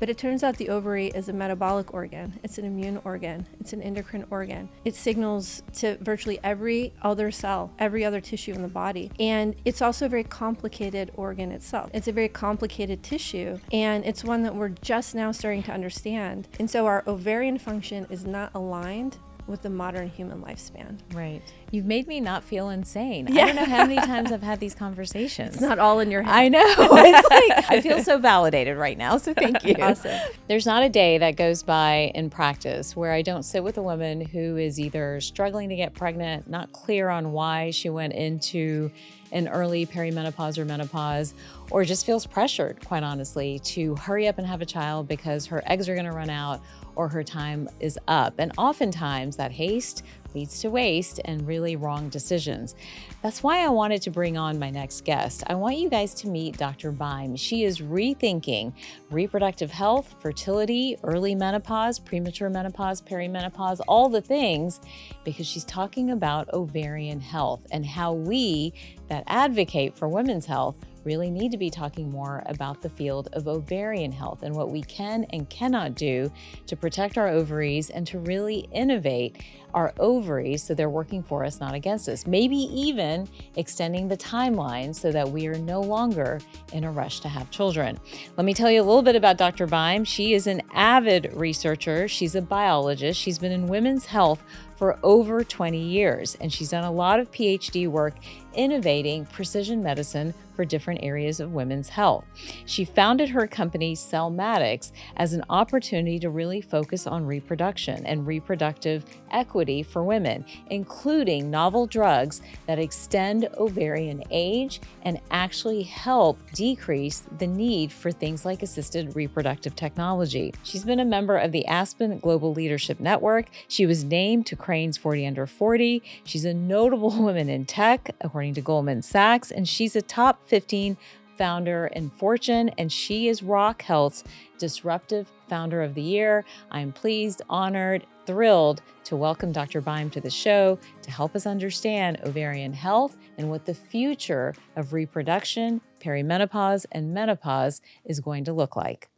But it turns out the ovary is a metabolic organ. It's an immune organ. It's an endocrine organ. It signals to virtually every other cell, every other tissue in the body. And it's also a very complicated organ itself. It's a very complicated tissue, and it's one that we're just now starting to understand. And so our ovarian function is not aligned with the modern human lifespan. Right. You've made me not feel insane. Yeah. I don't know how many times I've had these conversations. It's not all in your head. I know. It's like, I feel so validated right now, so thank you. Awesome. There's not a day that goes by in practice where I don't sit with a woman who is either struggling to get pregnant, not clear on why she went into an early perimenopause or menopause, or just feels pressured, quite honestly, to hurry up and have a child because her eggs are going to run out or her time is up. And oftentimes that haste leads to waste and really wrong decisions. That's why I wanted to bring on my next guest. I want you guys to meet Dr. Beim. She is rethinking reproductive health, fertility, early menopause, premature menopause, perimenopause, all the things, because she's talking about ovarian health and how we that advocate for women's health really need to be talking more about the field of ovarian health and what we can and cannot do to protect our ovaries and to really innovate our ovaries so they're working for us, not against us. Maybe even extending the timeline so that we are no longer in a rush to have children. Let me tell you a little bit about Dr. Beim. She is an avid researcher. She's a biologist. She's been in women's health for over 20 years, and she's done a lot of PhD work innovating precision medicine for different areas of women's health. She founded her company Celmatix as an opportunity to really focus on reproduction and reproductive equity for women, including novel drugs that extend ovarian age and actually help decrease the need for things like assisted reproductive technology. She's been a member of the Aspen Global Leadership Network. She was named to Crain's 40 Under 40. She's a notable woman in tech, according to Goldman Sachs, and she's a top 15 founder in Fortune, and she is Rock Health's Disruptive Founder of the Year. I'm pleased, honored, thrilled to welcome Dr. Beim to the show to help us understand ovarian health and what the future of reproduction, perimenopause, and menopause is going to look like.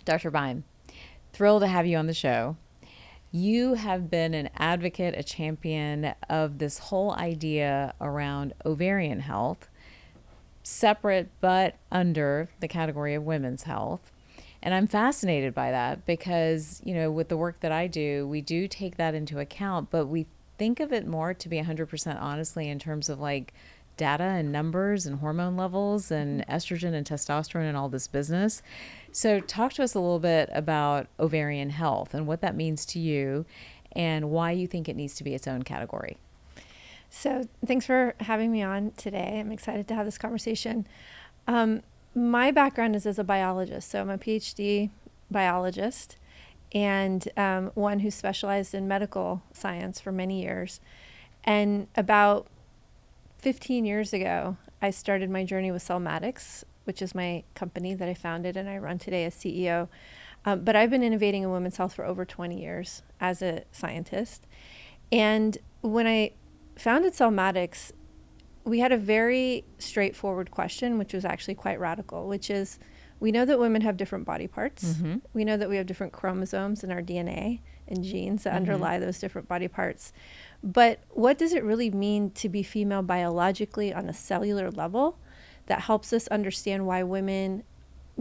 Dr. Beim, thrilled to have you on the show. You have been an advocate, a champion of this whole idea around ovarian health, separate but under the category of women's health. And I'm fascinated by that because, you know, with the work that I do, we do take that into account, but we think of it more, to be 100% honestly, in terms of like data and numbers and hormone levels and estrogen and testosterone and all this business. So talk to us a little bit about ovarian health and what that means to you and why you think it needs to be its own category. So thanks for having me on today. I'm excited to have this conversation. My background is as a biologist. So I'm a PhD biologist and one who specialized in medical science for many years. And about 15 years ago, I started my journey with Celmatix, which is my company that I founded and I run today as CEO. But I've been innovating in women's health for over 20 years as a scientist. And when I founded Celmatix, we had a very straightforward question, which was actually quite radical, which is, we know that women have different body parts. Mm-hmm. We know that we have different chromosomes in our DNA and genes that underlie those different body parts. But what does it really mean to be female biologically on a cellular level that helps us understand why women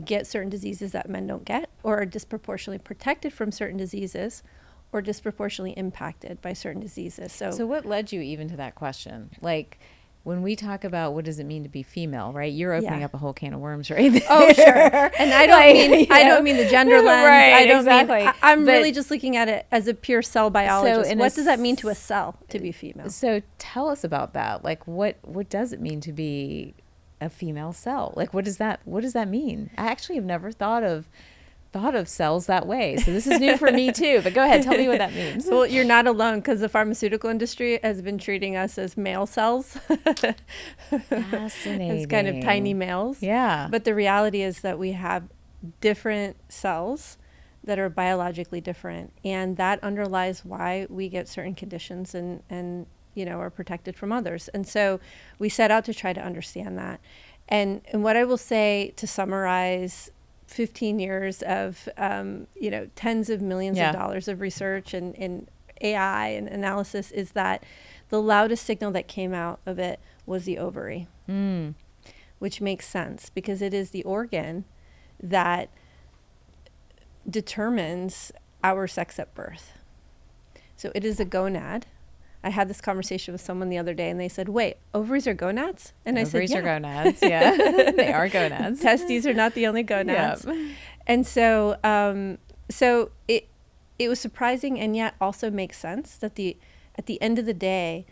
get certain diseases that men don't get, or are disproportionately protected from certain diseases, or disproportionately impacted by certain diseases? So what led you even to that question? Like, when we talk about what does it mean to be female, right? You're opening up a whole can of worms right there. Oh, sure. And I don't mean the gender lens. Right, I don't exactly. I'm really just looking at it as a pure cell biologist. So what does that mean to a cell to be female? So tell us about that. Like, what does it mean to be a female cell? Like, what does that mean? I actually have never thought of cells that way. So this is new for me too, but go ahead, tell me what that means. Well, you're not alone, because the pharmaceutical industry has been treating us as male cells. Fascinating. As kind of tiny males. Yeah. But the reality is that we have different cells that are biologically different, and that underlies why we get certain conditions and you know, are protected from others. And so we set out to try to understand that. And what I will say to summarize 15 years of, tens of millions of dollars of research and AI and analysis, is that the loudest signal that came out of it was the ovary, which makes sense because it is the organ that determines our sex at birth. So it is a gonad. I had this conversation with someone the other day and they said, wait, ovaries are gonads? And I said, Ovaries are gonads, yeah. They are gonads. Testes are not the only gonads. Yep. And so so it was surprising and yet also makes sense that at the end of the day,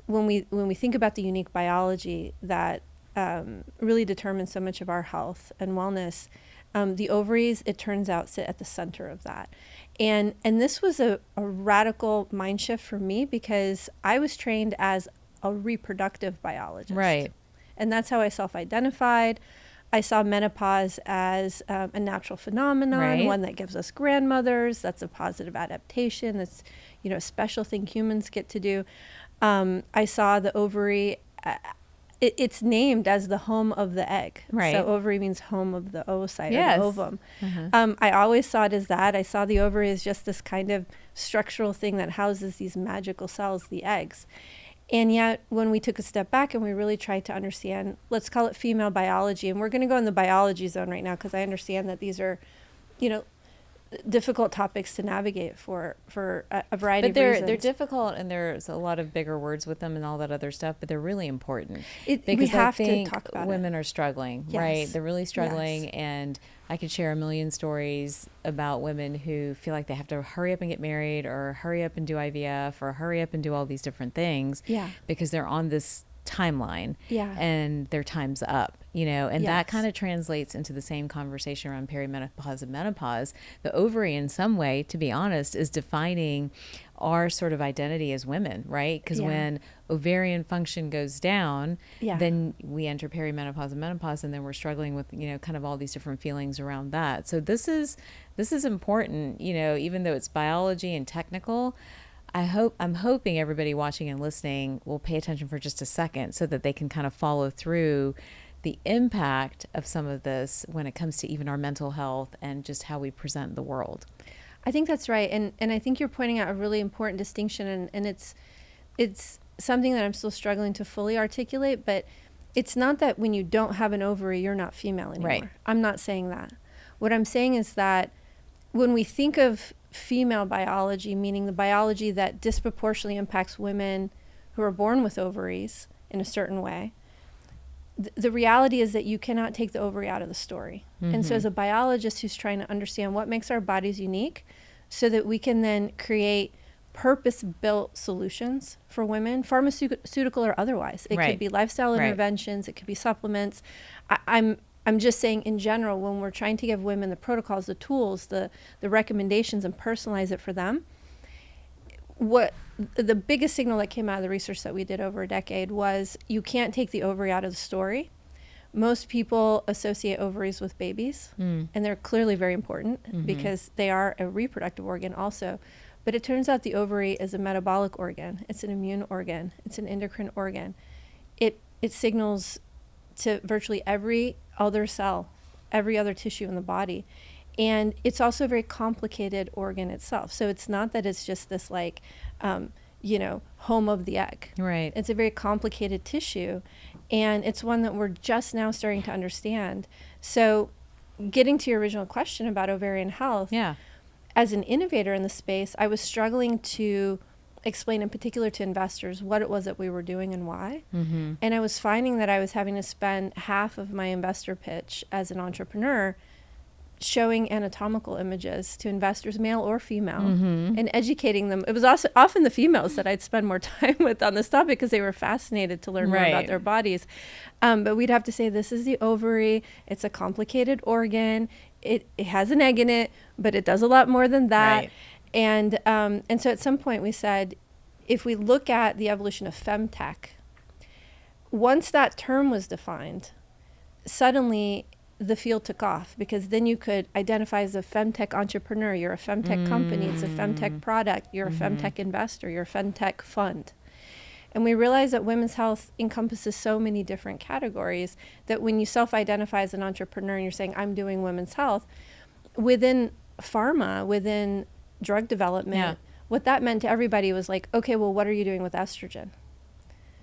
when we think about the unique biology that really determines so much of our health and wellness, the ovaries, it turns out, sit at the center of that. And this was a radical mind shift for me because I was trained as a reproductive biologist. Right. And that's how I self-identified. I saw menopause as a natural phenomenon, one that gives us grandmothers. That's a positive adaptation. That's, a special thing humans get to do. I saw the ovary, it's named as the home of the egg. Right. So ovary means home of the oocyte, yes. or the ovum. I always saw it as that. I saw the ovary as just this kind of structural thing that houses these magical cells, the eggs. And yet when we took a step back and we really tried to understand, let's call it female biology, and we're going to go in the biology zone right now because I understand that these are, difficult topics to navigate for a variety of reasons. But they're difficult, and there's a lot of bigger words with them and all that other stuff, but they're really important. Because we have to talk about women are struggling, right? They're really struggling, yes. and I could share a million stories about women who feel like they have to hurry up and get married or hurry up and do IVF or hurry up and do all these different things because they're on this timeline and their time's up, and that kind of translates into the same conversation around perimenopause and menopause. The ovary, in some way, to be honest, is defining our sort of identity as women, right? Because when ovarian function goes down, then we enter perimenopause and menopause, and then we're struggling with, kind of all these different feelings around that. So this is important, even though it's biology and technical. I'm hoping everybody watching and listening will pay attention for just a second so that they can kind of follow through the impact of some of this when it comes to even our mental health and just how we present the world. I think that's right. And I think you're pointing out a really important distinction, and it's something that I'm still struggling to fully articulate, but it's not that when you don't have an ovary, you're not female anymore. Right. I'm not saying that. What I'm saying is that when we think of female biology, meaning the biology that disproportionately impacts women who are born with ovaries in a certain way, the reality is that you cannot take the ovary out of the story. And so as a biologist who's trying to understand what makes our bodies unique so that we can then create purpose-built solutions for women, pharmaceutical or otherwise. It could be lifestyle interventions, it could be supplements. I'm just saying in general, when we're trying to give women the protocols, the tools, the recommendations, and personalize it for them, what the biggest signal that came out of the research that we did over a decade was you can't take the ovary out of the story. Most people associate ovaries with babies, and they're clearly very important because they are a reproductive organ also. But it turns out the ovary is a metabolic organ. It's an immune organ. It's an endocrine organ. It signals to virtually every other cell, every other tissue in the body. And it's also a very complicated organ itself. So it's not that it's just this home of the egg. Right. It's a very complicated tissue. And it's one that we're just now starting to understand. So getting to your original question about ovarian health, as an innovator in the space, I was struggling to explain in particular to investors what it was that we were doing and why. And I was finding that I was having to spend half of my investor pitch as an entrepreneur showing anatomical images to investors, male or female, and educating them. It was also often the females that I'd spend more time with on this topic because they were fascinated to learn more about their bodies. But we'd have to say, this is the ovary. It's a complicated organ. It has an egg in it, but it does a lot more than that. And so at some point we said, if we look at the evolution of femtech, once that term was defined, suddenly the field took off, because then you could identify as a femtech entrepreneur. You're a femtech company. It's a femtech product. You're a femtech investor. You're a femtech fund. And we realize that women's health encompasses so many different categories that when you self-identify as an entrepreneur and you're saying, I'm doing women's health, within pharma, within drug development, what that meant to everybody was like, okay, well, what are you doing with estrogen?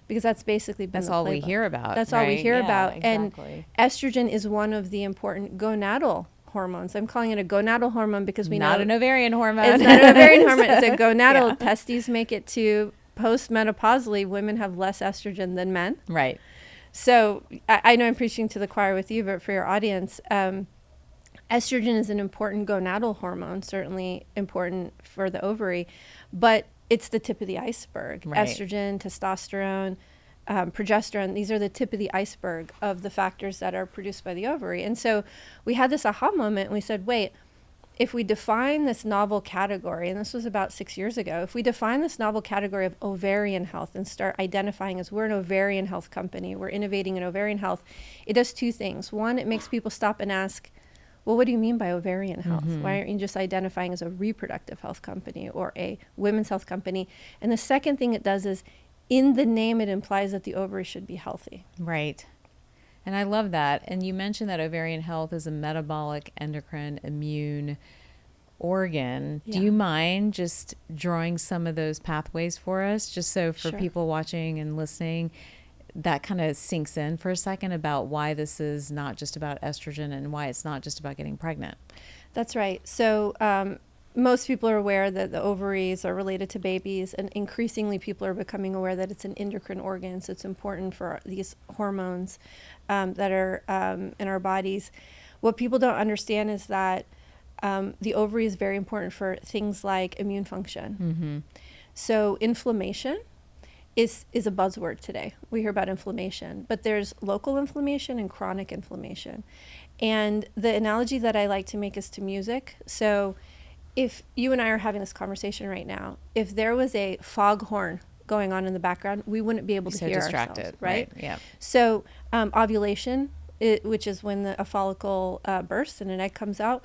Because that's basically been that's all we hear about. That's all we hear about. Exactly. And estrogen is one of the important gonadal hormones. I'm calling it a gonadal hormone because we know not an ovarian hormone. It's not an ovarian hormone. It's a gonadal. Testes make it to postmenopausally. Women have less estrogen than men. Right. So I know I'm preaching to the choir with you, but for your audience, estrogen is an important gonadal hormone, certainly important for the ovary, but it's the tip of the iceberg. Right. Estrogen, testosterone, progesterone, these are the tip of the iceberg of the factors that are produced by the ovary. And so we had this aha moment and we said, wait, if we define this novel category, and this was about 6 years ago, if we define this novel category of ovarian health and start identifying as we're an ovarian health company, we're innovating in ovarian health, it does two things. One, it makes people stop and ask, well, what do you mean by ovarian health? Why aren't you just identifying as a reproductive health company or a women's health company? And the second thing it does is, in the name, it implies that the ovary should be healthy. Right. And I love that. And you mentioned that ovarian health is a metabolic, endocrine, immune organ. Yeah. Do you mind just drawing some of those pathways for us, just so for Sure. people watching and listening, that kind of sinks in for a second about why this is not just about estrogen and why it's not just about getting pregnant? That's right. So most people are aware that the ovaries are related to babies, and increasingly people are becoming aware that it's an endocrine organ. So it's important for these hormones that are in our bodies. What people don't understand is that the ovary is very important for things like immune function. So inflammation is a buzzword today. We hear about inflammation, but there's local inflammation and chronic inflammation. And the analogy that I like to make is to music. So if you and I are having this conversation right now, if there was a foghorn going on in the background, we wouldn't be able to hear distracted, ourselves, right? Yeah. So ovulation, which is when a follicle bursts and an egg comes out,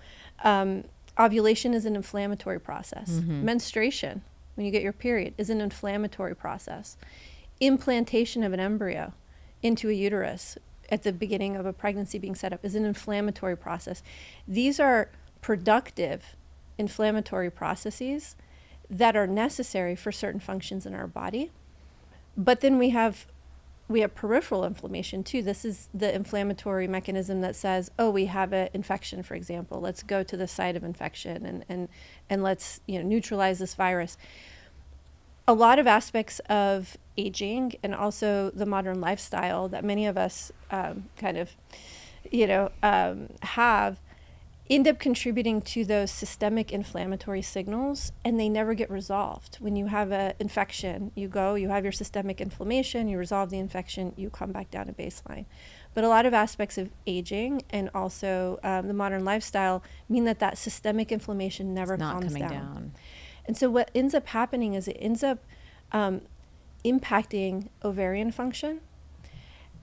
ovulation is an inflammatory process. Menstruation, when you get your period, is an inflammatory process. Implantation of an embryo into a uterus at the beginning of a pregnancy being set up is an inflammatory process. These are productive inflammatory processes that are necessary for certain functions in our body. But then we have peripheral inflammation too. This is the inflammatory mechanism that says, oh, we have an infection, for example. Let's go to the site of infection and let's neutralize this virus. A lot of aspects of aging and also the modern lifestyle that many of us have end up contributing to those systemic inflammatory signals, and they never get resolved. When you have an infection, you have your systemic inflammation, you resolve the infection, you come back down to baseline. But a lot of aspects of aging and also the modern lifestyle mean that systemic inflammation never calms down. And so what ends up happening is it ends up impacting ovarian function,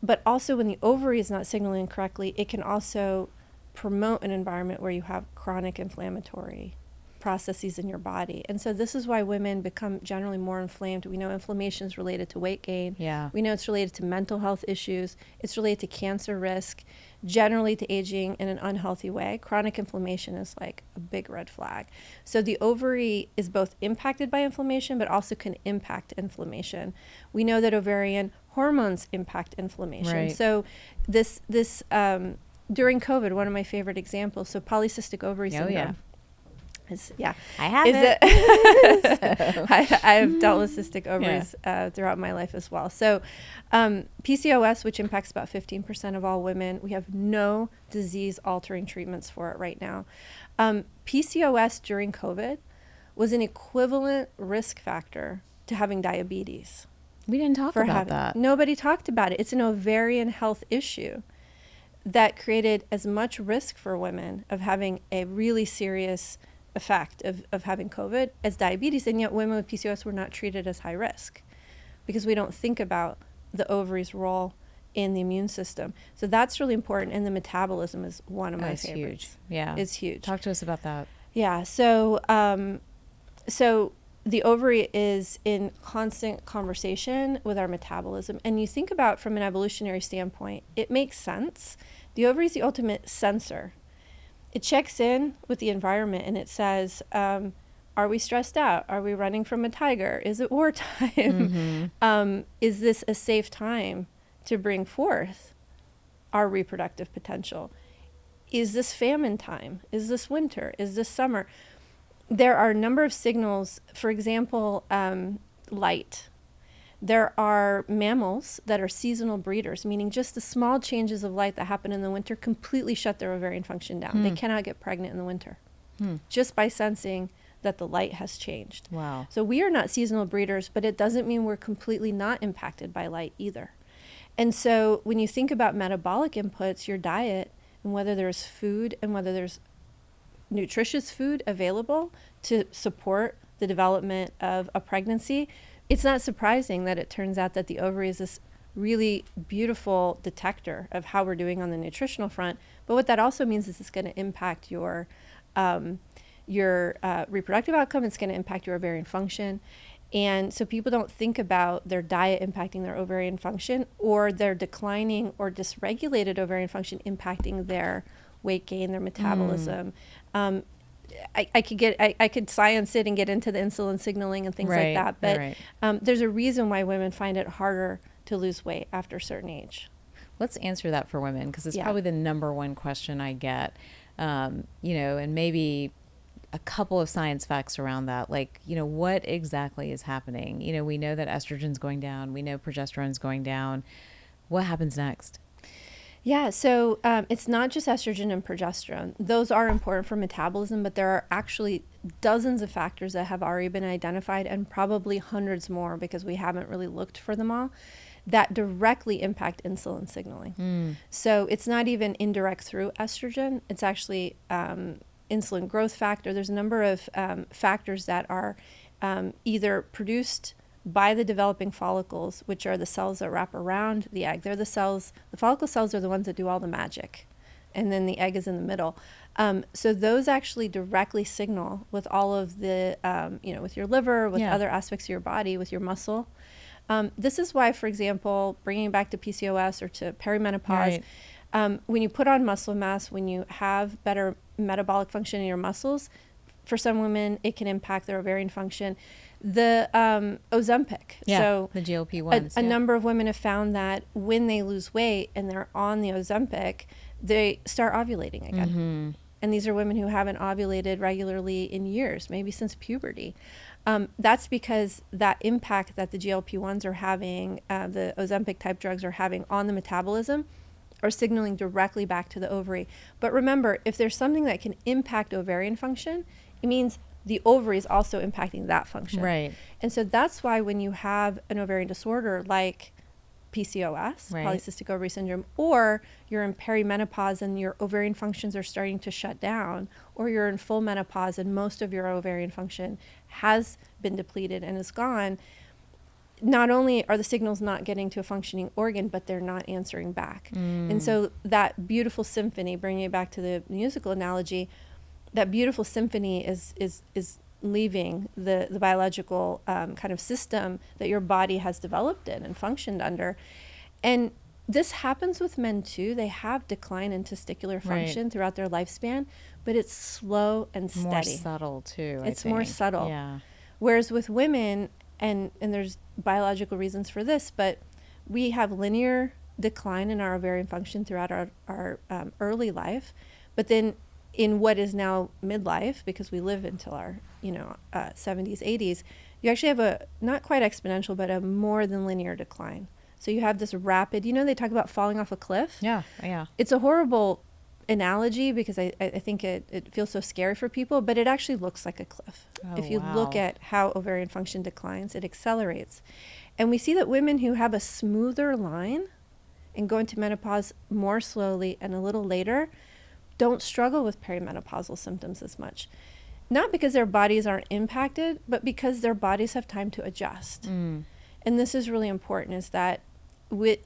but also when the ovary is not signaling correctly, it can also promote an environment where you have chronic inflammatory processes in your body. And so this is why women become generally more inflamed. We know inflammation is related to weight gain. Yeah. We know it's related to mental health issues. It's related to cancer risk, generally to aging in an unhealthy way. Chronic inflammation is like a big red flag. So the ovary is both impacted by inflammation, but also can impact inflammation. We know that ovarian hormones impact inflammation. Right. So this during COVID, one of my favorite examples, so polycystic ovary syndrome. I have it. I've dealt with cystic ovaries throughout my life as well. So PCOS, which impacts about 15% of all women, we have no disease-altering treatments for it right now. PCOS during COVID was an equivalent risk factor to having diabetes. We didn't talk about that. Nobody talked about it. It's an ovarian health issue that created as much risk for women of having a really serious effect of having COVID as diabetes, and yet women with PCOS were not treated as high risk because we don't think about the ovary's role in the immune system. So that's really important, and the metabolism is one of my favorites. Huge. Yeah, it's huge. Talk to us about that. Yeah, so the ovary is in constant conversation with our metabolism. And you think about from an evolutionary standpoint, it makes sense. The ovary is the ultimate sensor. It checks in with the environment and it says, are we stressed out? Are we running from a tiger? Is it wartime? Is this a safe time to bring forth our reproductive potential? Is this famine time? Is this winter? Is this summer? There are a number of signals, for example, light. There are mammals that are seasonal breeders, meaning just the small changes of light that happen in the winter completely shut their ovarian function down. They cannot get pregnant in the winter just by sensing that the light has changed. Wow. So we are not seasonal breeders, but it doesn't mean we're completely not impacted by light either. And so when you think about metabolic inputs, your diet, and whether there's food and whether there's nutritious food available to support the development of a pregnancy, it's not surprising that it turns out that the ovary is this really beautiful detector of how we're doing on the nutritional front. But what that also means is it's going to impact your reproductive outcome. It's going to impact your ovarian function. And so people don't think about their diet impacting their ovarian function, or their declining or dysregulated ovarian function impacting their weight gain, their metabolism. I could science it and get into the insulin signaling and things like that. But there's a reason why women find it harder to lose weight after a certain age. Let's answer that for women, because it's probably the number one question I get. And maybe a couple of science facts around that. Like, what exactly is happening? We know that estrogen's going down. We know progesterone's going down. What happens next? Yeah, so it's not just estrogen and progesterone. Those are important for metabolism, but there are actually dozens of factors that have already been identified, and probably hundreds more because we haven't really looked for them all, that directly impact insulin signaling. So it's not even indirect through estrogen. It's actually insulin growth factor. There's a number of factors that are either produced by the developing follicles, which are the cells that wrap around the egg. They're the follicle cells are the ones that do all the magic. And then the egg is in the middle. So those actually directly signal with all of the, with your liver, with other aspects of your body, with your muscle. This is why, for example, bringing it back to PCOS or to perimenopause, when you put on muscle mass, when you have better metabolic function in your muscles, for some women, it can impact their ovarian function. The Ozempic, so the GLP-1s. A number of women have found that when they lose weight and they're on the Ozempic, they start ovulating again. And these are women who haven't ovulated regularly in years, maybe since puberty. That's because that impact that the GLP-1s are having, the Ozempic type drugs are having on the metabolism, are signaling directly back to the ovary. But remember, if there's something that can impact ovarian function, it means the ovary is also impacting that function. Right. And so that's why when you have an ovarian disorder like PCOS, polycystic ovary syndrome, or you're in perimenopause and your ovarian functions are starting to shut down, or you're in full menopause and most of your ovarian function has been depleted and is gone, not only are the signals not getting to a functioning organ, but they're not answering back. And so that beautiful symphony, bringing it back to the musical analogy, that beautiful symphony is leaving the biological kind of system that your body has developed in and functioned under. And this happens with men too. They have decline in testicular function throughout their lifespan, but it's slow and steady. More subtle too, It's more subtle. Yeah. Whereas with women, and there's biological reasons for this, but we have linear decline in our ovarian function throughout our early life, but then in what is now midlife, because we live until our 70s, 80s, you actually have a not quite exponential, but a more than linear decline. So you have this rapid, they talk about falling off a cliff. Yeah. It's a horrible analogy because I think it feels so scary for people, but it actually looks like a cliff. If you look at how ovarian function declines, it accelerates. And we see that women who have a smoother line and go into menopause more slowly and a little later don't struggle with perimenopausal symptoms as much. Not because their bodies aren't impacted, but because their bodies have time to adjust. And this is really important, is that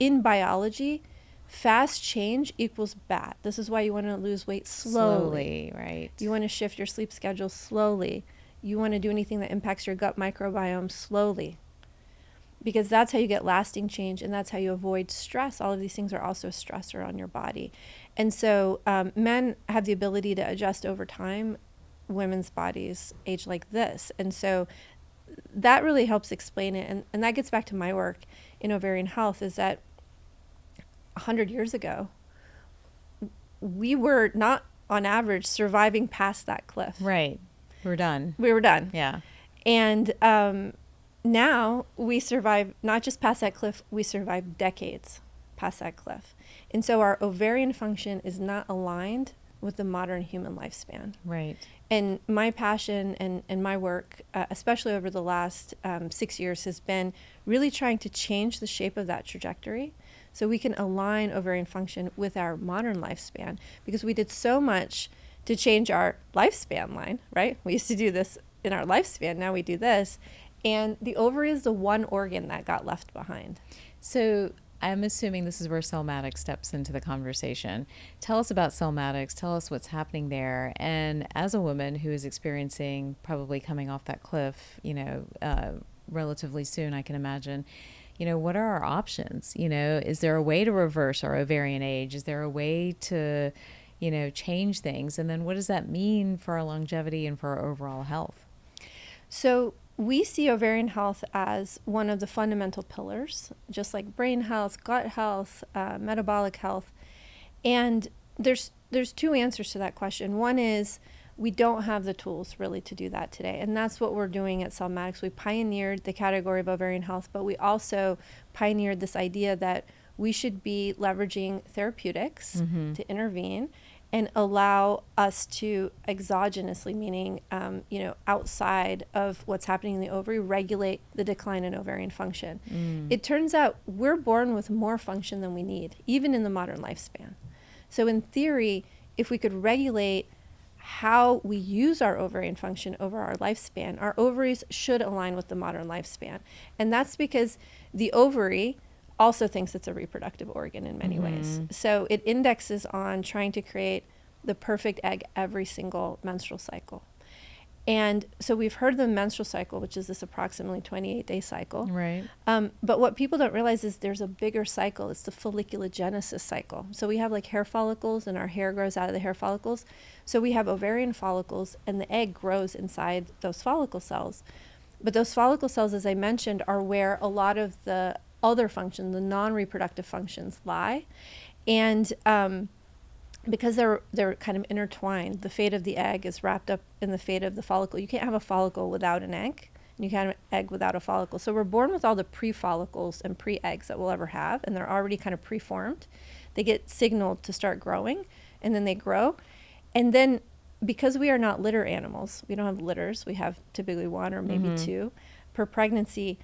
in biology, fast change equals bad. This is why you want to lose weight slowly. Right. You want to shift your sleep schedule slowly. You want to do anything that impacts your gut microbiome slowly, because that's how you get lasting change, and that's how you avoid stress. All of these things are also a stressor on your body. And so men have the ability to adjust over time. Women's bodies age like this. And so that really helps explain it. And that gets back to my work in ovarian health, is that 100 years ago, we were not, on average, surviving past that cliff. Right. We're done. We were done. Yeah. And now we survive not just past that cliff, we survive decades past that cliff. And so our ovarian function is not aligned with the modern human lifespan. Right. And my passion and my work, especially over the last 6 years, has been really trying to change the shape of that trajectory so we can align ovarian function with our modern lifespan, because we did so much to change our lifespan line, right? We used to do this in our lifespan, now we do this. And the ovary is the one organ that got left behind. So I'm assuming this is where Celmatix steps into the conversation. Tell us about Celmatix. Tell us what's happening there. And as a woman who is experiencing, probably coming off that cliff, relatively soon, I can imagine, what are our options? Is there a way to reverse our ovarian age? Is there a way to, change things? And then what does that mean for our longevity and for our overall health? So we see ovarian health as one of the fundamental pillars, just like brain health, gut health, metabolic health. And there's two answers to that question. One is we don't have the tools really to do that today. And that's what we're doing at Celmatix. We pioneered the category of ovarian health, but we also pioneered this idea that we should be leveraging therapeutics to intervene and allow us to exogenously, meaning, outside of what's happening in the ovary, regulate the decline in ovarian function. It turns out we're born with more function than we need, even in the modern lifespan. So in theory, if we could regulate how we use our ovarian function over our lifespan, our ovaries should align with the modern lifespan. And that's because the ovary also thinks it's a reproductive organ in many ways. So it indexes on trying to create the perfect egg every single menstrual cycle. And so we've heard of the menstrual cycle, which is this approximately 28-day cycle. Right. But what people don't realize is there's a bigger cycle. It's the folliculogenesis cycle. So we have like hair follicles, and our hair grows out of the hair follicles. So we have ovarian follicles, and the egg grows inside those follicle cells. But those follicle cells, as I mentioned, are where a lot of the other functions, the non-reproductive functions, lie. And because they're kind of intertwined, the fate of the egg is wrapped up in the fate of the follicle. You can't have a follicle without an egg, and you can't have an egg without a follicle. So we're born with all the pre-follicles and pre-eggs that we'll ever have, and they're already kind of preformed. They get signaled to start growing, and then they grow. And then because we are not litter animals, we don't have litters, we have typically one or maybe two per pregnancy,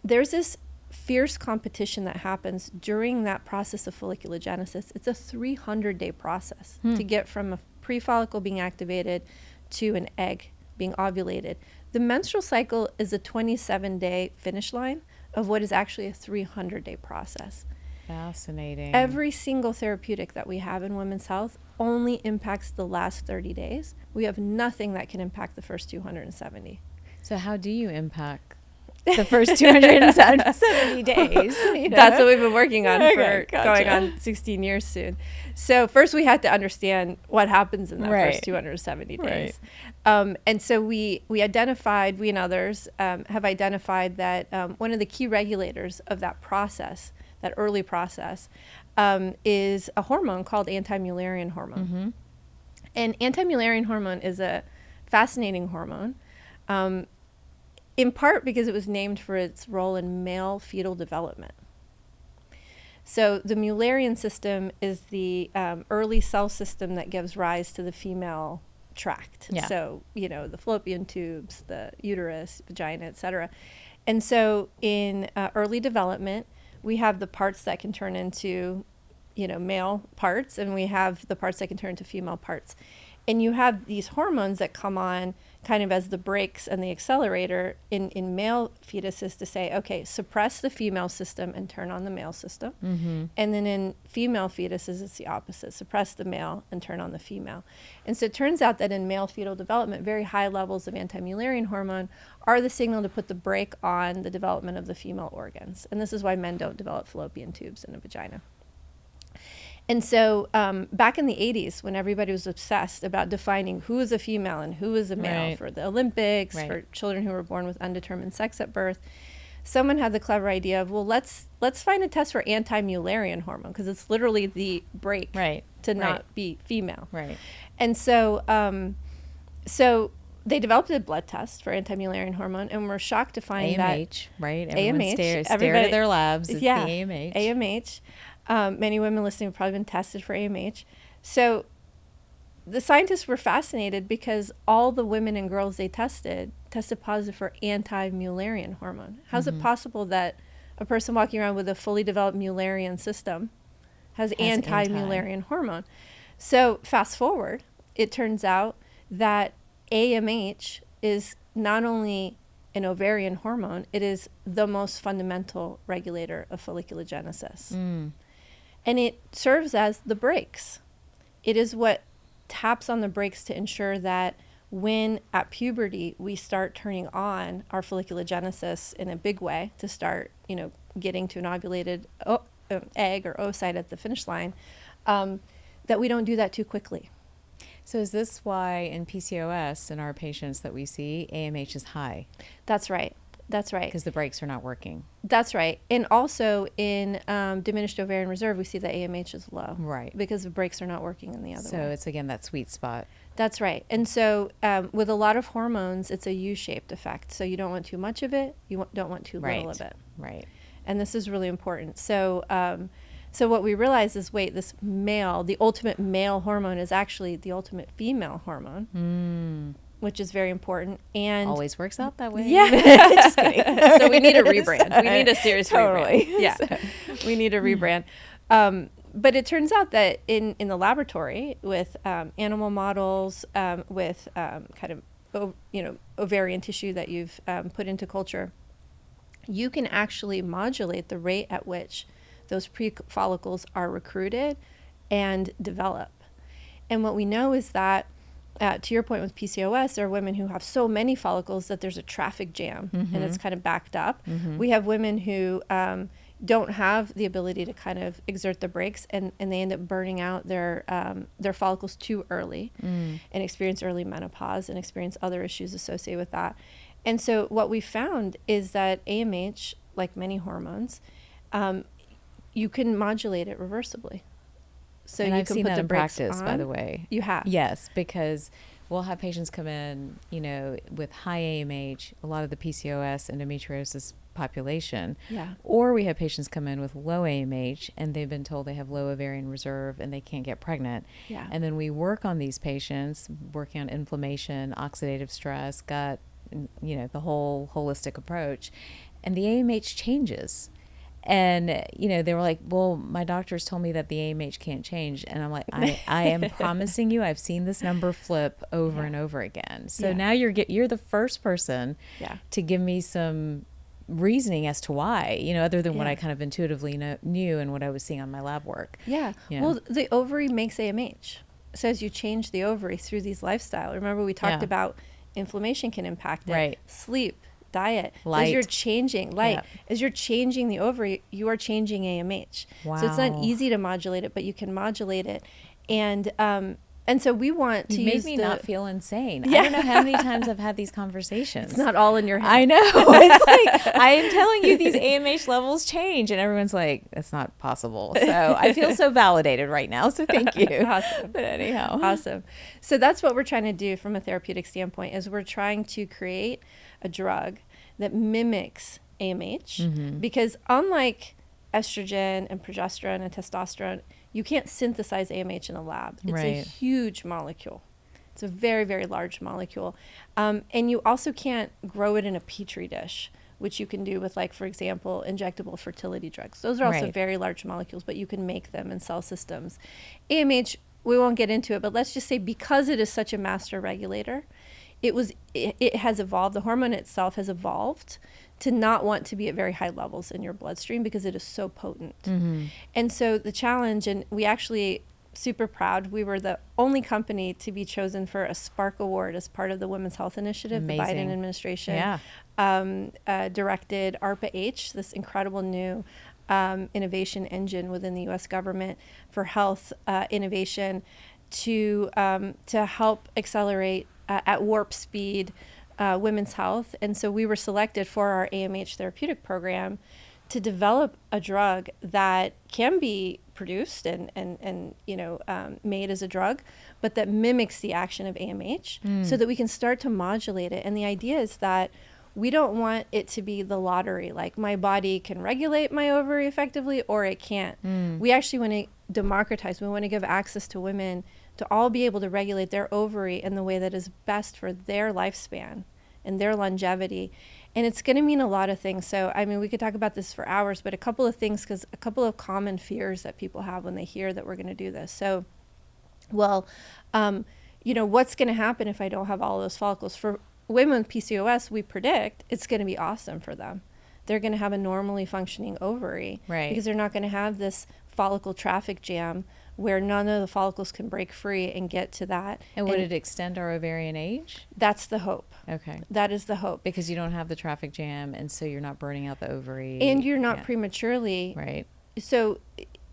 there's this fierce competition that happens during that process of folliculogenesis. It's a 300-day process to get from a pre-follicle being activated to an egg being ovulated. The menstrual cycle is a 27-day finish line of what is actually a 300-day process. Fascinating. Every single therapeutic that we have in women's health only impacts the last 30 days. We have nothing that can impact the first 270. So how do you impact the first 270 days? That's what we've been working on for gotcha. going on 16 years soon. So first we had to understand what happens in that first 270 days. And so we identified, we and others have identified that one of the key regulators of that process, that early process, is a hormone called anti-Mullerian hormone. And anti-Mullerian hormone is a fascinating hormone, in part because it was named for its role in male fetal development. So the Mullerian system is the early cell system that gives rise to the female tract. Yeah. So, the fallopian tubes, the uterus, vagina, etc. And so in early development, we have the parts that can turn into, male parts, and we have the parts that can turn into female parts. And you have these hormones that come on kind of as the brakes and the accelerator in male fetuses to say, okay, suppress the female system and turn on the male system. And then in female fetuses, it's the opposite, suppress the male and turn on the female. And so it turns out that in male fetal development, very high levels of anti-Mullerian hormone are the signal to put the brake on the development of the female organs. And this is why men don't develop fallopian tubes in a vagina. And so back in the 80s, when everybody was obsessed about defining who is a female and who is a male for the Olympics, for children who were born with undetermined sex at birth, someone had the clever idea of, well, let's find a test for anti-Mullerian hormone, because it's literally the brake to not be female. And so so they developed a blood test for anti-Mullerian hormone, and we're shocked to find AMH, that Everyone stare at their labs. It's the AMH. AMH. Many women listening have probably been tested for AMH. So the scientists were fascinated because all the women and girls they tested positive for anti-Mullerian hormone. How's it possible that a person walking around with a fully developed Mullerian system has anti-Mullerian hormone? So fast forward, it turns out that AMH is not only an ovarian hormone, it is the most fundamental regulator of folliculogenesis. And it serves as the brakes. It is what taps on the brakes to ensure that when at puberty we start turning on our folliculogenesis in a big way to start, getting to an ovulated egg or oocyte at the finish line, that we don't do that too quickly. So is this why in PCOS in our patients that we see, AMH is high? That's right. Because the brakes are not working. That's right. And also in diminished ovarian reserve, we see that AMH is low. Because the brakes are not working in the other way. So it's, again, that sweet spot. That's right. And so with a lot of hormones, it's a U-shaped effect. So you don't want too much of it. You don't want too little of it. And this is really important. So so what we realize is, wait, this male, the ultimate male hormone is actually the ultimate female hormone. Which is very important. And always works out that way. Yeah. Just kidding. So we need a rebrand. We need a serious rebrand. Yeah. We need a rebrand. But it turns out that in the laboratory with animal models, with kind of ovarian tissue that you've put into culture, you can actually modulate the rate at which those pre-follicles are recruited and develop. And what we know is that to your point with PCOS, there are women who have so many follicles that there's a traffic jam and it's kind of backed up. We have women who don't have the ability to kind of exert the brakes, and they end up burning out their follicles too early and experience early menopause and experience other issues associated with that. And so what we found is that AMH, like many hormones, you can modulate it reversibly. So and you I've can seen put that the in brakes practice, on. by the way. You have? Yes, because we'll have patients come in, with high AMH, a lot of the PCOS, endometriosis population. Or we have patients come in with low AMH and they've been told they have low ovarian reserve and they can't get pregnant. And then we work on these patients, working on inflammation, oxidative stress, gut, the whole holistic approach. And the AMH changes. And, they were like, well, my doctors told me that the AMH can't change. And I'm like, I am promising you, I've seen this number flip over and over again. So now you're the first person to give me some reasoning as to why, other than what I kind of intuitively knew and what I was seeing on my lab work. Well, the ovary makes AMH. So as you change the ovary through these lifestyle, remember we talked about inflammation can impact it, sleep, diet, light. As you're changing as you're changing the ovary, you are changing AMH. So it's not easy to modulate it, but you can modulate it. And so we want to use me not feel insane. I don't know how many times I've had these conversations. It's not all in your head. I know. It's like, I am telling you these AMH levels change, and everyone's like, that's not possible. So I feel so validated right now. So thank you. Awesome. But anyhow. Awesome. So that's what we're trying to do from a therapeutic standpoint, is we're trying to create a drug that mimics AMH, because unlike estrogen and progesterone and testosterone, you can't synthesize AMH in a lab. It's a huge molecule. It's a very, very large molecule. And you also can't grow it in a petri dish, which you can do with, like, for example, injectable fertility drugs. Those are also very large molecules, but you can make them in cell systems. AMH we won't get into it, but let's just say because it is such a master regulator, it has evolved, the hormone itself has evolved to not want to be at very high levels in your bloodstream because it is so potent. And so the challenge, and we actually super proud, we were the only company to be chosen for a Spark Award as part of the Women's Health Initiative. Amazing. The Biden administration directed ARPA-H, this incredible new innovation engine within the U.S. government for health innovation to help accelerate at warp speed women's health. And so we were selected for our AMH therapeutic program to develop a drug that can be produced and made as a drug, but that mimics the action of AMH so that we can start to modulate it. And the idea is that we don't want it to be the lottery, like my body can regulate my ovary effectively or it can't. We actually want to democratize. We want to give access to women to all be able to regulate their ovary in the way that is best for their lifespan and their longevity. And it's going to mean a lot of things. So, I mean, we could talk about this for hours, but a couple of things, because a couple of common fears that people have when they hear that we're going to do this. So, well, what's going to happen if I don't have all those follicles? For women with PCOS, we predict it's going to be awesome for them. They're going to have a normally functioning ovary, right? Because they're not going to have this follicle traffic jam where none of the follicles can break free and get to that. And would it extend our ovarian age? That's the hope. Okay. That is the hope. Because you don't have the traffic jam, and so you're not burning out the ovary. And you're not prematurely. Right. So,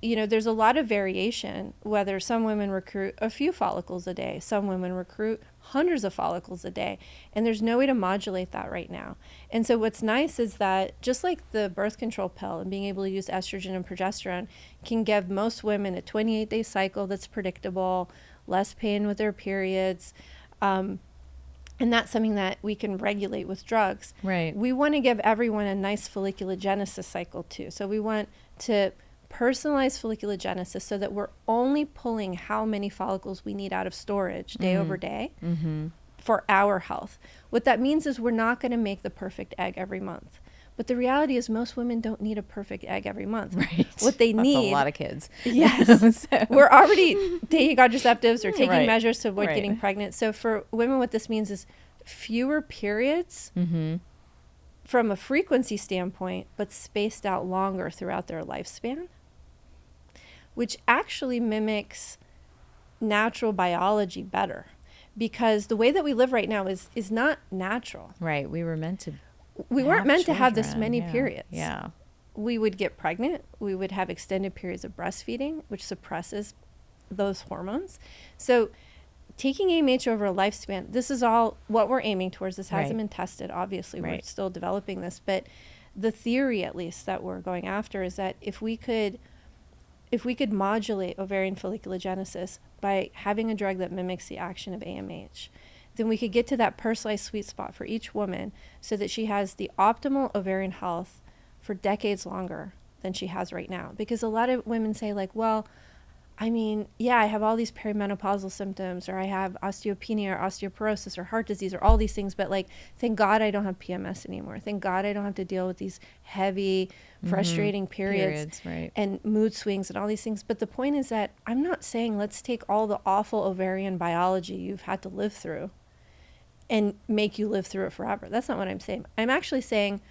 there's a lot of variation, whether some women recruit a few follicles a day, some women recruit hundreds of follicles a day, and there's no way to modulate that right now. And so what's nice is that just like the birth control pill and being able to use estrogen and progesterone can give most women a 28-day cycle that's predictable, less pain with their periods, and that's something that we can regulate with drugs. Right. We want to give everyone a nice folliculogenesis cycle too. So we want to personalized folliculogenesis so that we're only pulling how many follicles we need out of storage day over day for our health. What that means is we're not going to make the perfect egg every month. But the reality is most women don't need a perfect egg every month. Right. What they need... That's a lot of kids. Yes. So. We're already taking contraceptives or taking right. measures to avoid getting pregnant. So for women, what this means is fewer periods from a frequency standpoint, but spaced out longer throughout their lifespan, which actually mimics natural biology better, because the way that we live right now is not natural. Right. We weren't meant to have this many periods. Yeah. We would get pregnant. We would have extended periods of breastfeeding, which suppresses those hormones. So taking AMH over a lifespan, this is all what we're aiming towards. This hasn't been tested, obviously. We're still developing this. But the theory, at least, that we're going after is that if we could modulate ovarian folliculogenesis by having a drug that mimics the action of AMH, then we could get to that personalized sweet spot for each woman so that she has the optimal ovarian health for decades longer than she has right now. Because a lot of women say, like, well, I mean, yeah, I have all these perimenopausal symptoms, or I have osteopenia or osteoporosis or heart disease or all these things, but like, thank God I don't have PMS anymore. Thank God I don't have to deal with these heavy, frustrating periods and mood swings and all these things. But the point is that I'm not saying let's take all the awful ovarian biology you've had to live through and make you live through it forever. That's not what I'm saying. I'm actually saying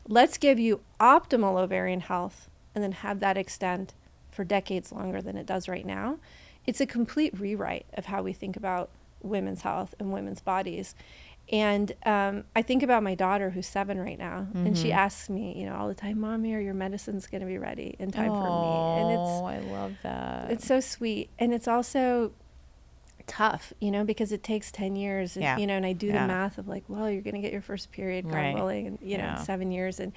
let's give you optimal ovarian health and then have that extend for decades longer than it does right now. It's a complete rewrite of how we think about women's health and women's bodies. And I think about my daughter, who's 7 right now, and she asks me, all the time, Mommy, are your medicines going to be ready in time for me? And I love that. It's so sweet. And it's also tough, because it takes 10 years, and, and I do the math of like, well, you're going to get your first period, God willing, and, 7 years. And,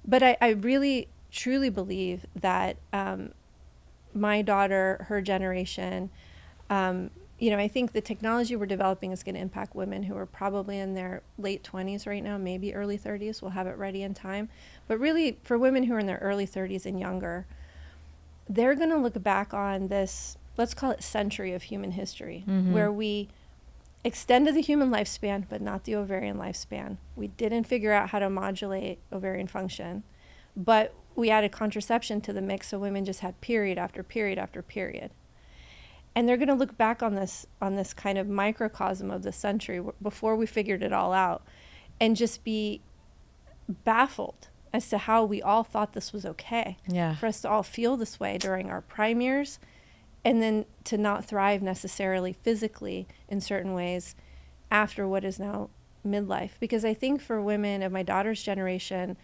but I really truly believe that my daughter, her generation, I think the technology we're developing is going to impact women who are probably in their late 20s right now, maybe early 30s. We'll have it ready in time. But really, for women who are in their early 30s and younger, they're going to look back on this, let's call it century of human history, where we extended the human lifespan, but not the ovarian lifespan. We didn't figure out how to modulate ovarian function, but we added contraception to the mix, so women just had period after period after period. And they're going to look back on this kind of microcosm of the century before we figured it all out, and just be baffled as to how we all thought this was okay. Yeah. For us to all feel this way during our prime years, and then to not thrive necessarily physically in certain ways after what is now midlife. Because I think for women of my daughter's generation,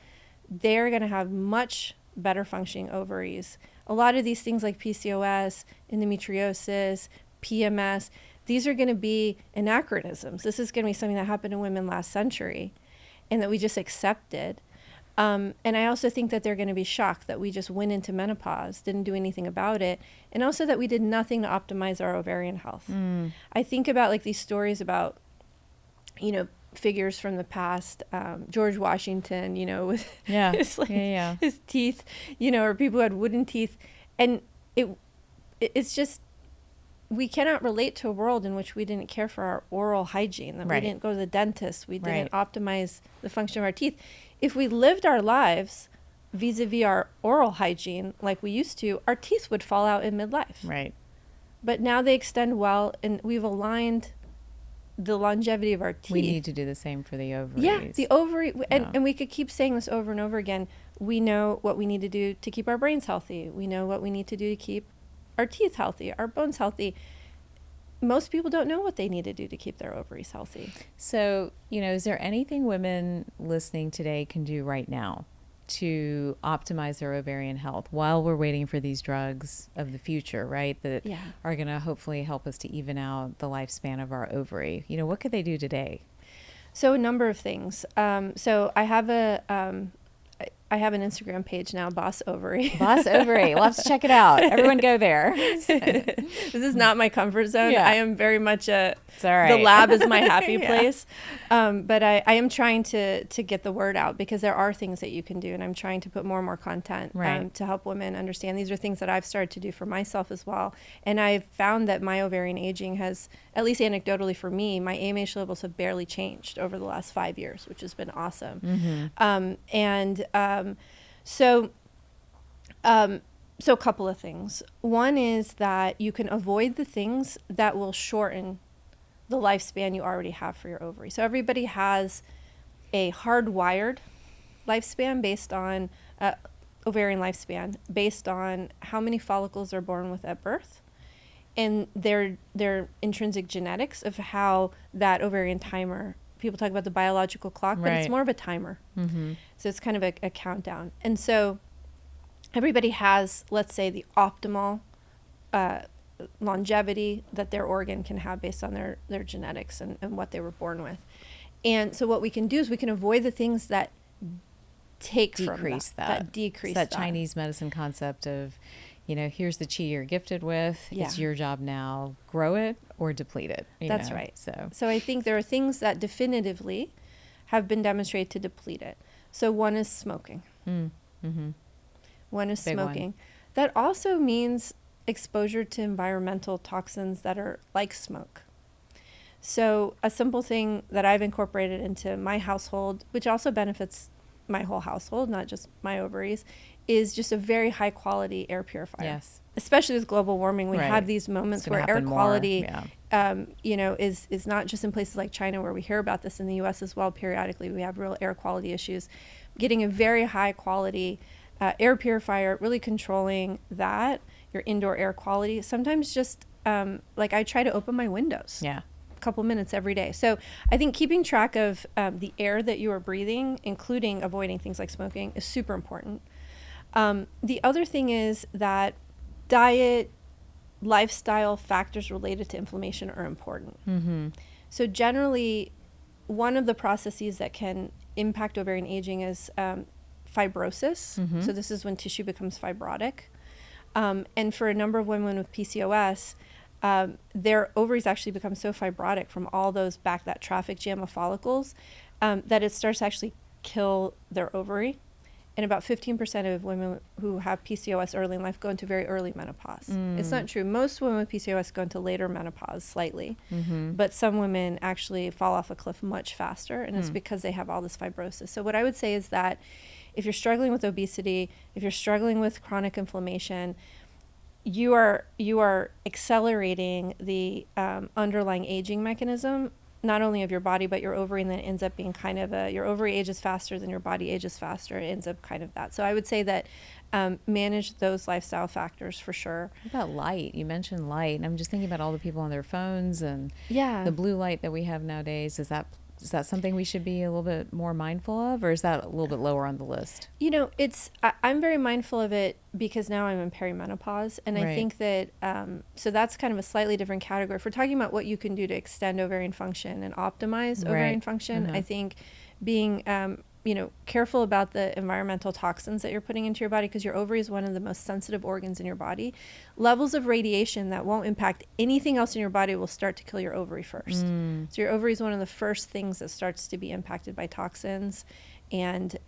they're going to have much better functioning ovaries. A lot of these things like PCOS, endometriosis, PMS, these are going to be anachronisms. This is going to be something that happened to women last century and that we just accepted. And I also think that they're going to be shocked that we just went into menopause, didn't do anything about it, and also that we did nothing to optimize our ovarian health. I think about like these stories about, you know, figures from the past, George Washington, you know, with his teeth, you know, or people who had wooden teeth. And it's just, we cannot relate to a world in which we didn't care for our oral hygiene, that we didn't go to the dentist, we didn't optimize the function of our teeth. If we lived our lives vis-a-vis our oral hygiene like we used to, our teeth would fall out in midlife. Right. But now they extend well, and we've aligned the longevity of our teeth. We need to do the same for the ovaries. Yeah, the ovary, and we could keep saying this over and over again. We know what we need to do to keep our brains healthy. We know what we need to do to keep our teeth healthy, our bones healthy. Most people don't know what they need to do to keep their ovaries healthy. So, you know, is there anything women listening today can do right now to optimize their ovarian health while we're waiting for these drugs of the future, right? That are going to hopefully help us to even out the lifespan of our ovary. You know, what could they do today? So a number of things. So I have I have an Instagram page now, Boss Ovary. Boss Ovary. We'll have to check it out. Everyone go there. This is not my comfort zone. Yeah. I am very much it's all right. The lab is my happy place. But I am trying to get the word out, because there are things that you can do. And I'm trying to put more and more content to help women understand. These are things that I've started to do for myself as well. And I've found that my ovarian aging has, at least anecdotally for me, my AMH levels have barely changed over the last 5 years, which has been awesome. So a couple of things. One is that you can avoid the things that will shorten the lifespan you already have for your ovary. So everybody has a hardwired lifespan based on ovarian lifespan based on how many follicles are born with at birth, and their intrinsic genetics of how that ovarian timer. People talk about the biological clock, but it's more of a timer. So it's kind of a countdown. And so everybody has, let's say, the optimal longevity that their organ can have based on their genetics and what they were born with. And so what we can do is we can avoid the things that decrease that Chinese medicine concept of, you know, here's the chi you're gifted with. Yeah. It's your job now. Grow it or deplete it. That's right. So I think there are things that definitively have been demonstrated to deplete it. So one is smoking. One is smoking. That also means exposure to environmental toxins that are like smoke. So a simple thing that I've incorporated into my household, which also benefits my whole household, not just my ovaries, is just a very high quality air purifier. Yes. Especially with global warming, we have these moments where air quality, you know, is not just in places like China, where we hear about this. In the U.S. as well, periodically we have real air quality issues. Getting a very high quality air purifier, really controlling that, your indoor air quality. Sometimes just like I try to open my windows. Yeah. Couple minutes every day. So I think keeping track of the air that you are breathing, including avoiding things like smoking, is super important. The other thing is that diet, lifestyle factors related to inflammation are important. So generally, one of the processes that can impact ovarian aging is fibrosis. So this is when tissue becomes fibrotic. And for a number of women with PCOS, their ovaries actually become so fibrotic from all those that traffic jam of follicles that it starts to actually kill their ovary. And about 15% of women who have PCOS early in life go into very early menopause. It's not true. Most women with PCOS go into later menopause slightly, but some women actually fall off a cliff much faster, and it's because they have all this fibrosis. So what I would say is that if you're struggling with obesity, if you're struggling with chronic inflammation, you are accelerating the underlying aging mechanism, not only of your body but your ovary, and then it ends up being kind of your ovary ages faster than your body ages faster. It ends up kind of that. So I would say that manage those lifestyle factors for sure. What about light? You mentioned light, and I'm just thinking about all the people on their phones and Yeah. the blue light that we have nowadays. Is that something we should be a little bit more mindful of, or is that a little bit lower on the list? You know, I'm very mindful of it because now I'm in perimenopause, and I think that so that's kind of a slightly different category. If we're talking about what you can do to extend ovarian function and optimize ovarian function, I think being careful about the environmental toxins that you're putting into your body, because your ovary is one of the most sensitive organs in your body. Levels of radiation that won't impact anything else in your body will start to kill your ovary first. So your ovary is one of the first things that starts to be impacted by toxins and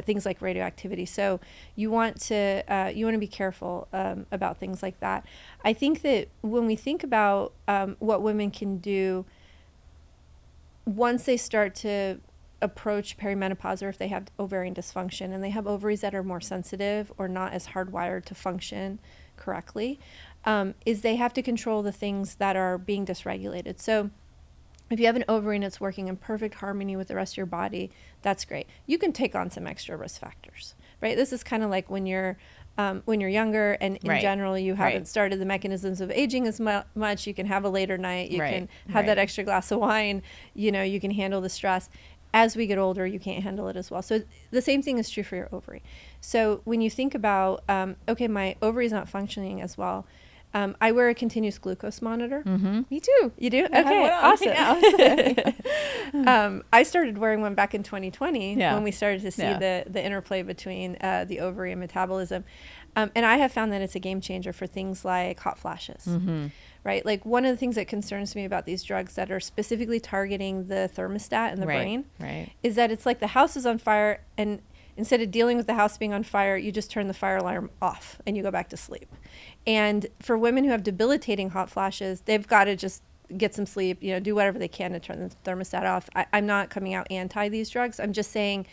things like radioactivity. So you want to be careful about things like that. I think that when we think about what women can do once they start to approach perimenopause, or if they have ovarian dysfunction and they have ovaries that are more sensitive or not as hardwired to function correctly, is they have to control the things that are being dysregulated. So if you have an ovary and it's working in perfect harmony with the rest of your body, that's great. You can take on some extra risk factors, right? This is kind of like when you're younger and in general you haven't started the mechanisms of aging as much. You can have a later night. You can have that extra glass of wine. You can handle the stress. As we get older, you can't handle it as well. So the same thing is true for your ovary. So when you think about, okay, my ovary is not functioning as well, I wear a continuous glucose monitor. Me too. You do? Okay, awesome. I started wearing one back in 2020 when we started to see the interplay between the ovary and metabolism. And I have found that it's a game changer for things like hot flashes, right? Like one of the things that concerns me about these drugs that are specifically targeting the thermostat in the brain is that it's like the house is on fire, and instead of dealing with the house being on fire, you just turn the fire alarm off and you go back to sleep. And for women who have debilitating hot flashes, they've got to just get some sleep, do whatever they can to turn the thermostat off. I'm not coming out anti these drugs. I'm just saying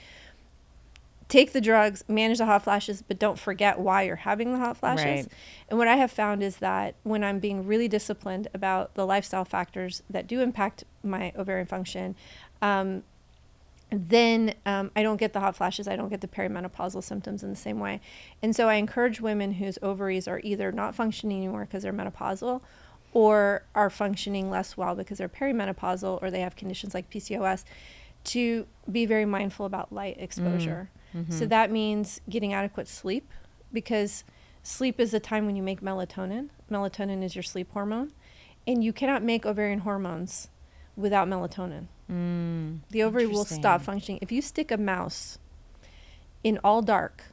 take the drugs, manage the hot flashes, but don't forget why you're having the hot flashes. And what I have found is that when I'm being really disciplined about the lifestyle factors that do impact my ovarian function, then I don't get the hot flashes. I don't get the perimenopausal symptoms in the same way. And so I encourage women whose ovaries are either not functioning anymore because they're menopausal, or are functioning less well because they're perimenopausal, or they have conditions like PCOS, to be very mindful about light exposure. So that means getting adequate sleep, because sleep is the time when you make melatonin. Melatonin is your sleep hormone, and you cannot make ovarian hormones without melatonin. The ovary will stop functioning. If you stick a mouse in all dark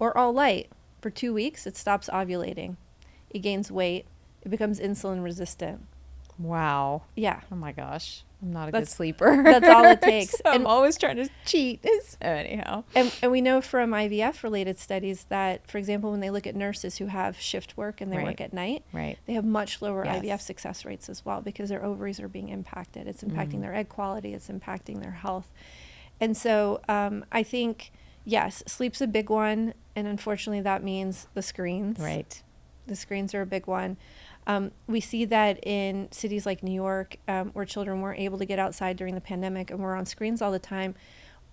or all light for 2 weeks, it stops ovulating. It gains weight. It becomes insulin resistant. Wow. Yeah. Oh my gosh. I'm not a good sleeper. That's all it takes. So I'm always trying to cheat. Anyhow. And we know from IVF related studies that, for example, when they look at nurses who have shift work and they work at night, they have much lower IVF success rates as well, because their ovaries are being impacted. It's impacting their egg quality. It's impacting their health. And so I think, yes, sleep's a big one. And unfortunately, that means the screens. Right. The screens are a big one. We see that in cities like New York, where children weren't able to get outside during the pandemic and were on screens all the time.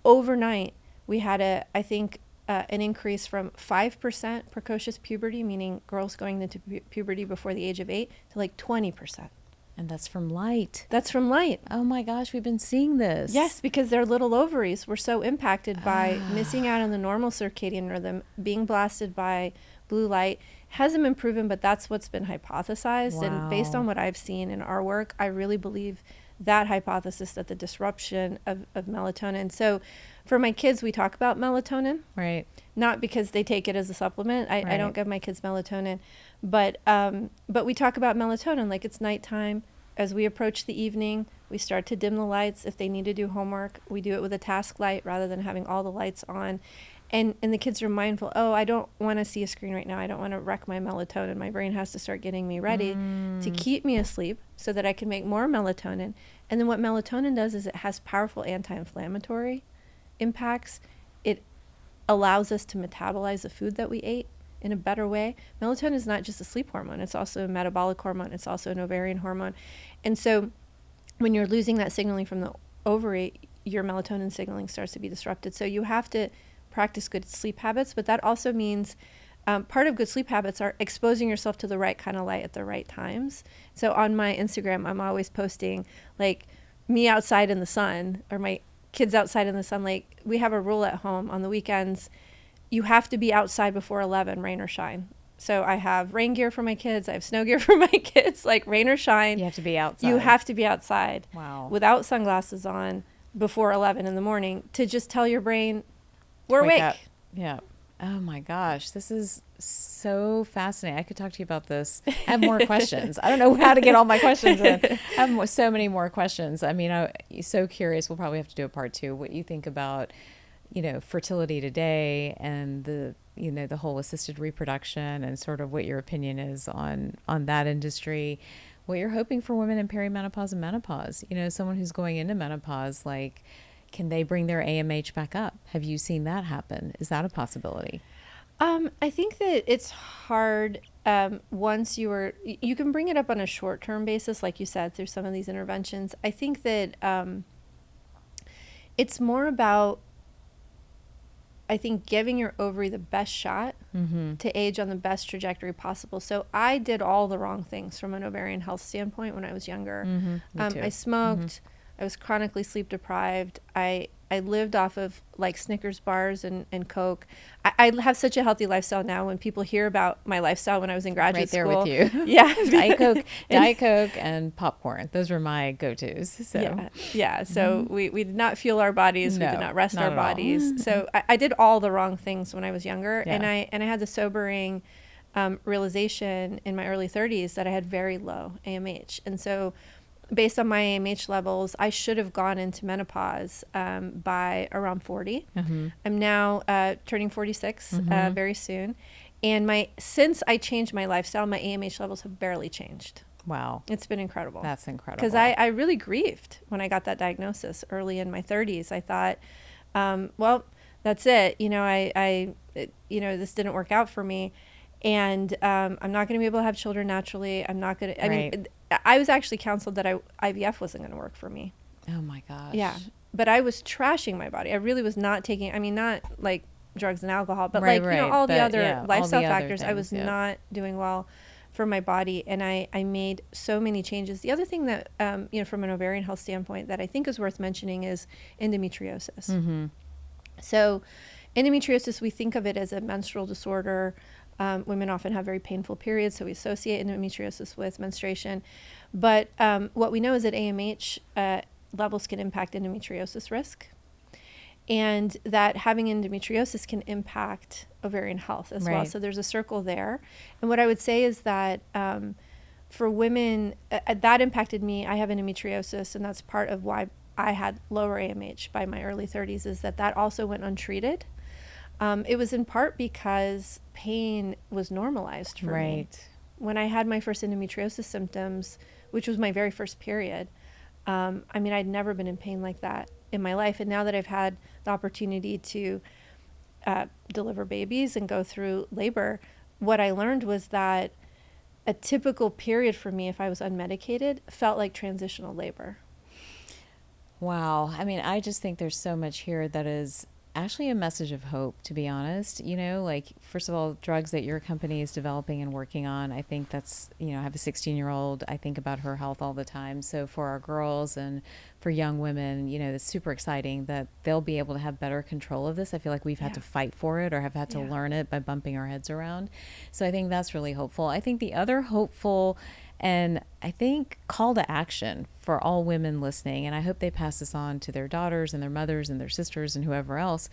Overnight, we had an increase from 5% precocious puberty, meaning girls going into puberty before the age of 8, to like 20%. And that's from light. That's from light. Oh my gosh, we've been seeing this. Yes, because their little ovaries were so impacted by missing out on the normal circadian rhythm, being blasted by blue light. Hasn't been proven, but that's what's been hypothesized. Wow. And based on what I've seen in our work, I really believe that hypothesis, that the disruption of melatonin. So for my kids, we talk about melatonin. Right. Not because they take it as a supplement. I don't give my kids melatonin. But we talk about melatonin like it's nighttime. As we approach the evening, we start to dim the lights. If they need to do homework, we do it with a task light rather than having all the lights on. And the kids are mindful, I don't want to see a screen right now. I don't want to wreck my melatonin. My brain has to start getting me ready to keep me asleep so that I can make more melatonin. And then what melatonin does is it has powerful anti-inflammatory impacts. It allows us to metabolize the food that we ate. in a better way. Melatonin is not just a sleep hormone. It's also a metabolic hormone. It's also an ovarian hormone. And so when you're losing that signaling from the ovary, your melatonin signaling starts to be disrupted. So you have to practice good sleep habits, but that also means part of good sleep habits are exposing yourself to the right kind of light at the right times. So on my Instagram, I'm always posting like me outside in the sun or my kids outside in the sun. Like we have a rule at home on the weekends, you have to be outside before 11, rain or shine. So I have rain gear for my kids. I have snow gear for my kids, like rain or shine. You have to be outside. You have to be outside. Wow. Without sunglasses on before 11 in the morning to just tell your brain, we're Wake awake. up. Yeah. Oh my gosh, this is so fascinating. I could talk to you about this. I have more questions. I don't know how to get all my questions in. I have so many more questions. I mean, I'm so curious. We'll probably have to do a part 2. What you think about, fertility today and the whole assisted reproduction and sort of what your opinion is on that industry. What you're hoping for women in perimenopause and menopause. Someone who's going into menopause, like, can they bring their AMH back up? Have you seen that happen? Is that a possibility? I think that it's hard once you can bring it up on a short-term basis, like you said, through some of these interventions. I think that it's more about, I think, giving your ovary the best shot to age on the best trajectory possible. So I did all the wrong things from an ovarian health standpoint when I was younger. Me too. I smoked. I was chronically sleep deprived. I lived off of like Snickers bars and Coke. I have such a healthy lifestyle now. When people hear about my lifestyle when I was in graduate school. Right there with you. Yeah. Diet Coke and popcorn. Those were my go-tos. So. Yeah. So we did not fuel our bodies. No, we did not rest our not at bodies. all. So I did all the wrong things when I was younger. Yeah. And I had the sobering realization in my early 30s that I had very low AMH. And so based on my AMH levels, I should have gone into menopause by around 40. I'm now turning 46 very soon. And since I changed my lifestyle, my AMH levels have barely changed. Wow. It's been incredible. That's incredible. Because I really grieved when I got that diagnosis early in my 30s. I thought, well, that's it. This didn't work out for me. And I'm not going to be able to have children naturally. I'm not going to, I mean, I was actually counseled that IVF wasn't going to work for me. Oh my gosh. Yeah. But I was trashing my body. I really was not taking, not like drugs and alcohol, but all the other lifestyle factors. I was not doing well for my body. And I made so many changes. The other thing that, from an ovarian health standpoint that I think is worth mentioning is endometriosis. So endometriosis, we think of it as a menstrual disorder. Women often have very painful periods, so we associate endometriosis with menstruation. But what we know is that AMH levels can impact endometriosis risk, and that having endometriosis can impact ovarian health as well. So there's a circle there. And what I would say is that for women, that impacted me. I have endometriosis, and that's part of why I had lower AMH by my early 30s, is that also went untreated. It was in part because pain was normalized for me. When I had my first endometriosis symptoms, which was my very first period, I'd never been in pain like that in my life. And now that I've had the opportunity to deliver babies and go through labor, what I learned was that a typical period for me, if I was unmedicated, felt like transitional labor. Wow. I just think there's so much here that is actually a message of hope, to be honest. First of all, drugs that your company is developing and working on, I think that's, I have a 16-year-old. I think about her health all the time. So for our girls and for young women, it's super exciting that they'll be able to have better control of this. I feel like we've had to fight for it or have had to learn it by bumping our heads around. So I think that's really hopeful. I think the other hopeful and I think call to action for all women listening, and I hope they pass this on to their daughters and their mothers and their sisters and whoever else,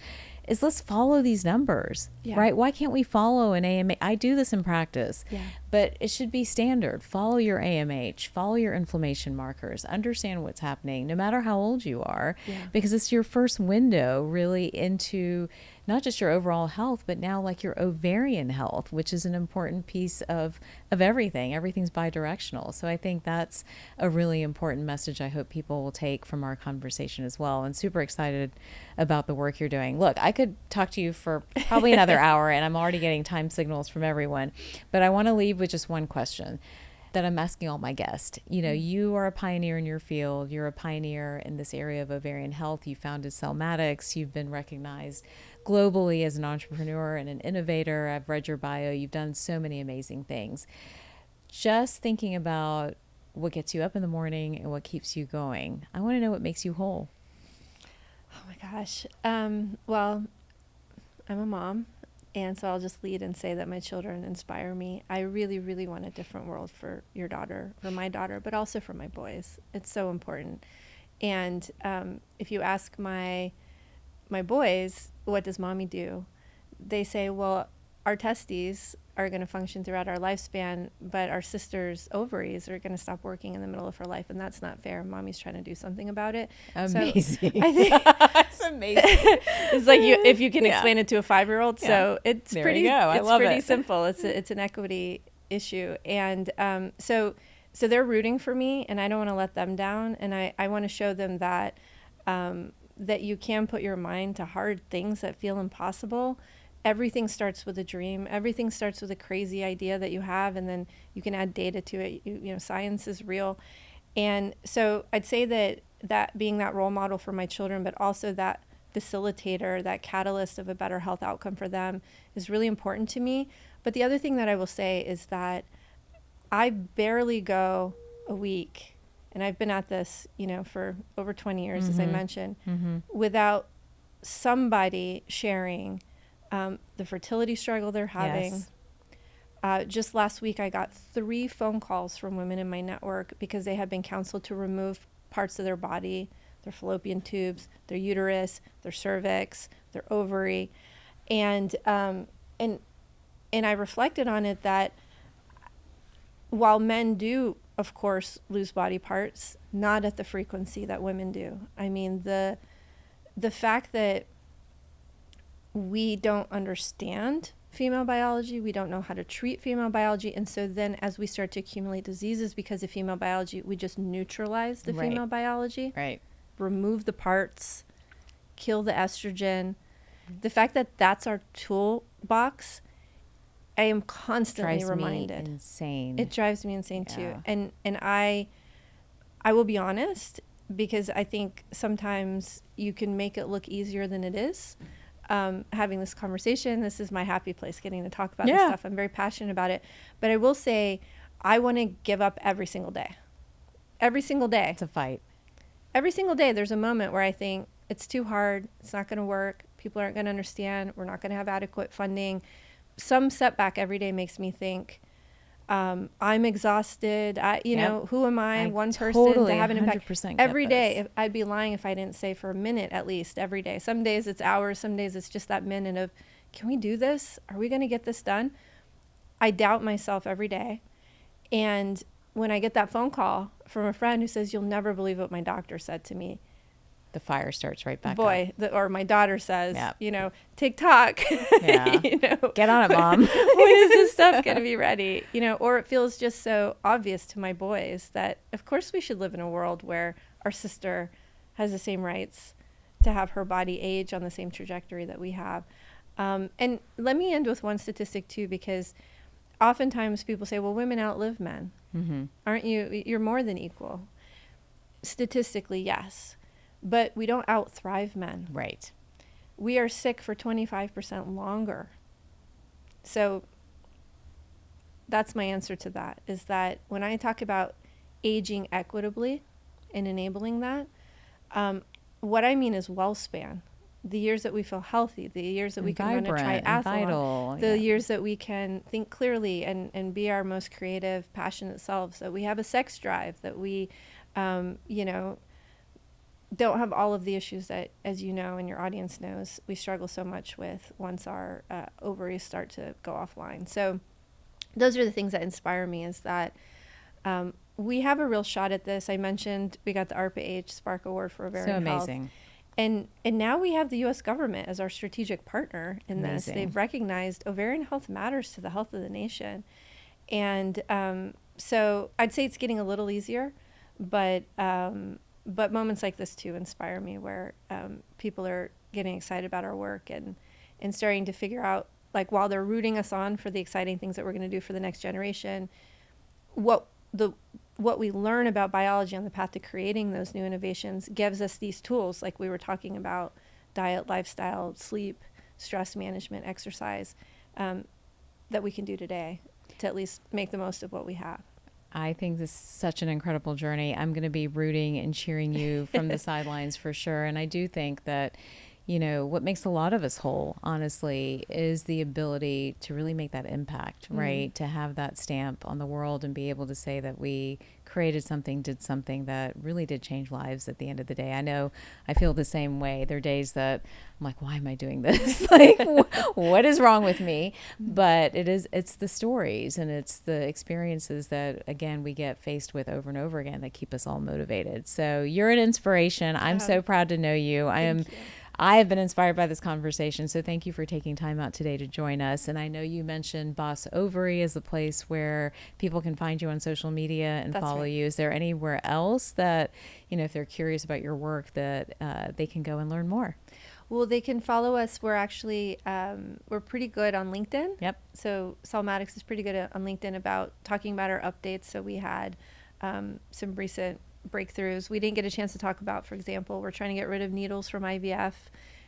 is let's follow these numbers, right? Why can't we follow an AMH? I do this in practice, but it should be standard. Follow your AMH, follow your inflammation markers, understand what's happening, no matter how old you are, because it's your first window really into not just your overall health, but now like your ovarian health, which is an important piece of everything. Everything's bidirectional. So I think that's a really important message I hope people will take from our conversation as well. And super excited about the work you're doing. Look, I could talk to you for probably another hour, and I'm already getting time signals from everyone, but I want to leave with just one question that I'm asking all my guests. You know, you are a pioneer in your field. You're a pioneer in this area of ovarian health. You founded Celmatix. You've been recognized globally as an entrepreneur and an innovator. I've read your bio. You've done so many amazing things. Just thinking about what gets you up in the morning and what keeps you going, I want to know what makes you whole. Oh my gosh. Well, I'm a mom. And so I'll just lead and say that my children inspire me. I really, really want a different world for your daughter, for my daughter, but also for my boys. It's so important. And if you ask my boys, what does mommy do? They say, well, our testes are going to function throughout our lifespan, but our sister's ovaries are going to stop working in the middle of her life, and that's not fair. Mommy's trying to do something about it. Amazing. So I think that's amazing. It's like if you can explain it to a 5-year-old. Yeah. So it's there pretty. You go. I love pretty it. simple. It's an equity issue, and so they're rooting for me, and I don't want to let them down, and I want to show them that that you can put your mind to hard things that feel impossible. Everything starts with a dream. Everything starts with a crazy idea that you have, and then you can add data to it. You know, science is real. And so I'd say that being that role model for my children, but also that facilitator, that catalyst of a better health outcome for them is really important to me. But the other thing that I will say is that I barely go a week, and I've been at this, you know, for over 20 years, as I mentioned, without somebody sharing the fertility struggle they're having. Yes. Just last week, I got 3 phone calls from women in my network because they had been counseled to remove parts of their body, their fallopian tubes, their uterus, their cervix, their ovary. And I reflected on it that while men do, of course, lose body parts, not at the frequency that women do. I mean, the fact that we don't understand female biology, we don't know how to treat female biology, and so then as we start to accumulate diseases because of female biology, we just neutralize the female biology, remove the parts, kill the estrogen. The fact that that's our toolbox, I am constantly reminded. Insane. It drives me insane too. And I will be honest, because I think sometimes you can make it look easier than it is. Having this conversation, this is my happy place, getting to talk about this stuff. I'm very passionate about it. But I will say, I want to give up every single day. Every single day. It's a fight. Every single day there's a moment where I think it's too hard, it's not going to work, people aren't going to understand, we're not going to have adequate funding. Some setback every day makes me think, I'm exhausted. You know, who am I? One person to have an impact. Every day, I'd be lying if I didn't say for a minute at least every day. Some days it's hours, some days it's just that minute of, can we do this? Are we going to get this done? I doubt myself every day. And when I get that phone call from a friend who says, you'll never believe what my doctor said to me, the fire starts right back up. Or my daughter says, you know, TikTok, you know, get on it, Mom. When is this stuff going to be ready? You know, or it feels just so obvious to my boys that, of course, we should live in a world where our sister has the same rights to have her body age on the same trajectory that we have. And let me end with one statistic, too, because oftentimes people say, well, women outlive men. Aren't you? You're more than equal. Statistically, yes. But we don't out-thrive men. Right. We are sick for 25% longer. So that's my answer to that, is that when I talk about aging equitably and enabling that, what I mean is well-span. The years that we feel healthy, the years that we can run a triathlon, the years that we can think clearly and be our most creative, passionate selves, that we have a sex drive, that we, you know, don't have all of the issues that, as you know and your audience knows, we struggle so much with once our ovaries start to go offline. So those are the things that inspire me, is that we have a real shot at this. I mentioned we got the ARPA-H Spark Award for Ovarian Health. So amazing. And now we have the U.S. government as our strategic partner in this. Amazing. They've recognized ovarian health matters to the health of the nation. And so I'd say it's getting a little easier, but moments like this too inspire me, where people are getting excited about our work and starting to figure out, like, while they're rooting us on for the exciting things that we're going to do for the next generation, what we learn about biology on the path to creating those new innovations gives us these tools, like we were talking about: diet, lifestyle, sleep, stress management, exercise, that we can do today to at least make the most of what we have. I think this is such an incredible journey. I'm going to be rooting and cheering you from the sidelines for sure. And I do think that, you know, what makes a lot of us whole, honestly, is the ability to really make that impact, right? To have that stamp on the world and be able to say that we created something, did something that really did change lives at the end of the day. I know I feel the same way. There are days that I'm like, why am I doing this? Like, what is wrong with me? But it's the stories and it's the experiences that, again, we get faced with over and over again that keep us all motivated. So you're an inspiration. I'm so proud to know you. I have been inspired by this conversation, so thank you for taking time out today to join us. And I know you mentioned Boss Ovary as a place where people can find you on social media and follow you. Is there anywhere else that, you know, if they're curious about your work, that they can go and learn more? Well, they can follow us. We're actually, we're pretty good on LinkedIn. Yep. So Celmatix is pretty good on LinkedIn about talking about our updates. So we had some recent breakthroughs we didn't get a chance to talk about. For example, we're trying to get rid of needles from IVF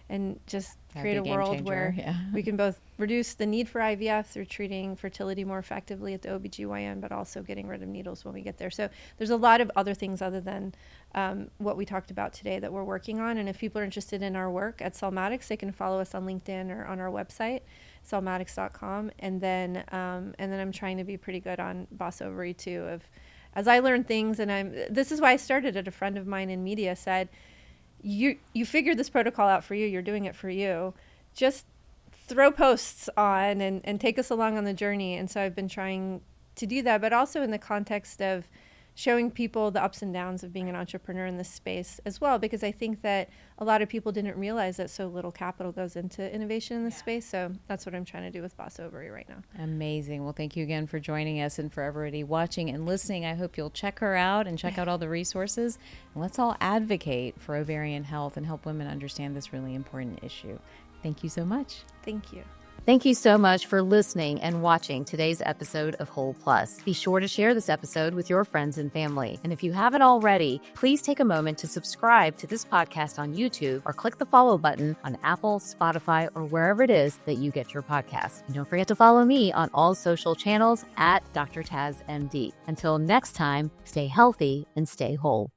and just create a world where we can both reduce the need for IVF through treating fertility more effectively at the OBGYN, but also getting rid of needles when we get there. So there's a lot of other things other than what we talked about today that we're working on. And if people are interested in our work at Celmatix, they can follow us on LinkedIn or on our website, celmatix.com. And then I'm trying to be pretty good on Boss Ovary too, as I learn things, and this is why I started it. A friend of mine in media said, you figured this protocol out for you, you're doing it for you. Just throw posts on and take us along on the journey. And so I've been trying to do that, but also in the context of showing people the ups and downs of being an entrepreneur in this space as well, because I think that a lot of people didn't realize that so little capital goes into innovation in this space. So that's what I'm trying to do with Boss Ovary right now. Amazing. Well, thank you again for joining us, and for everybody watching and listening. I hope you'll check her out and check out all the resources. And let's all advocate for ovarian health and help women understand this really important issue. Thank you so much. Thank you. Thank you so much for listening and watching today's episode of Whole Plus. Be sure to share this episode with your friends and family. And if you haven't already, please take a moment to subscribe to this podcast on YouTube or click the follow button on Apple, Spotify, or wherever it is that you get your podcasts. And don't forget to follow me on all social channels at Dr. Taz MD. Until next time, stay healthy and stay whole.